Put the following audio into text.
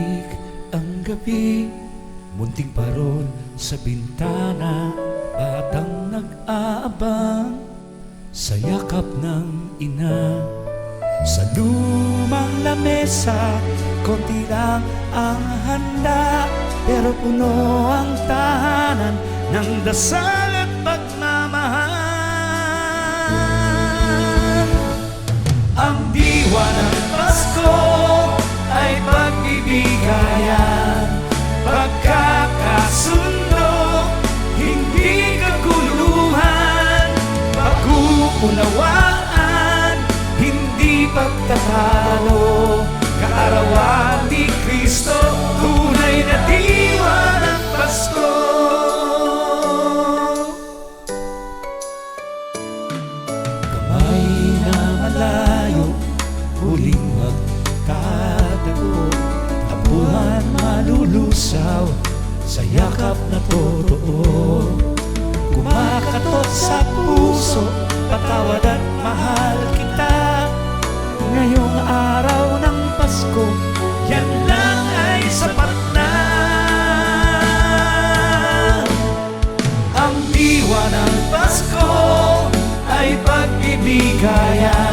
Tahimik ang gabi, munting parol sa bintana, batang nag-aabang sa yakap ng ina. Sa lumang lamesa, konti lang ang handa, pero puno ang tahanan ng dasal at pagmamahal. Ang diwa ng Pasko ay pagbibigayan, pagkakasundo, hindi kaguluhan, pag-uunawaan, hindi pagtatalo. Kaarawan ni Kristo, tunay na diwa ng Pasko. Kamay na malayo, huling magtatago, tapuhan malulusaw sa yakap na totoo. Kumakatot sa puso, patawad at mahal kita. Ngayong araw ng Pasko, yan lang ay sapat na. Ang diwa ng Pasko ay pagbibigayan,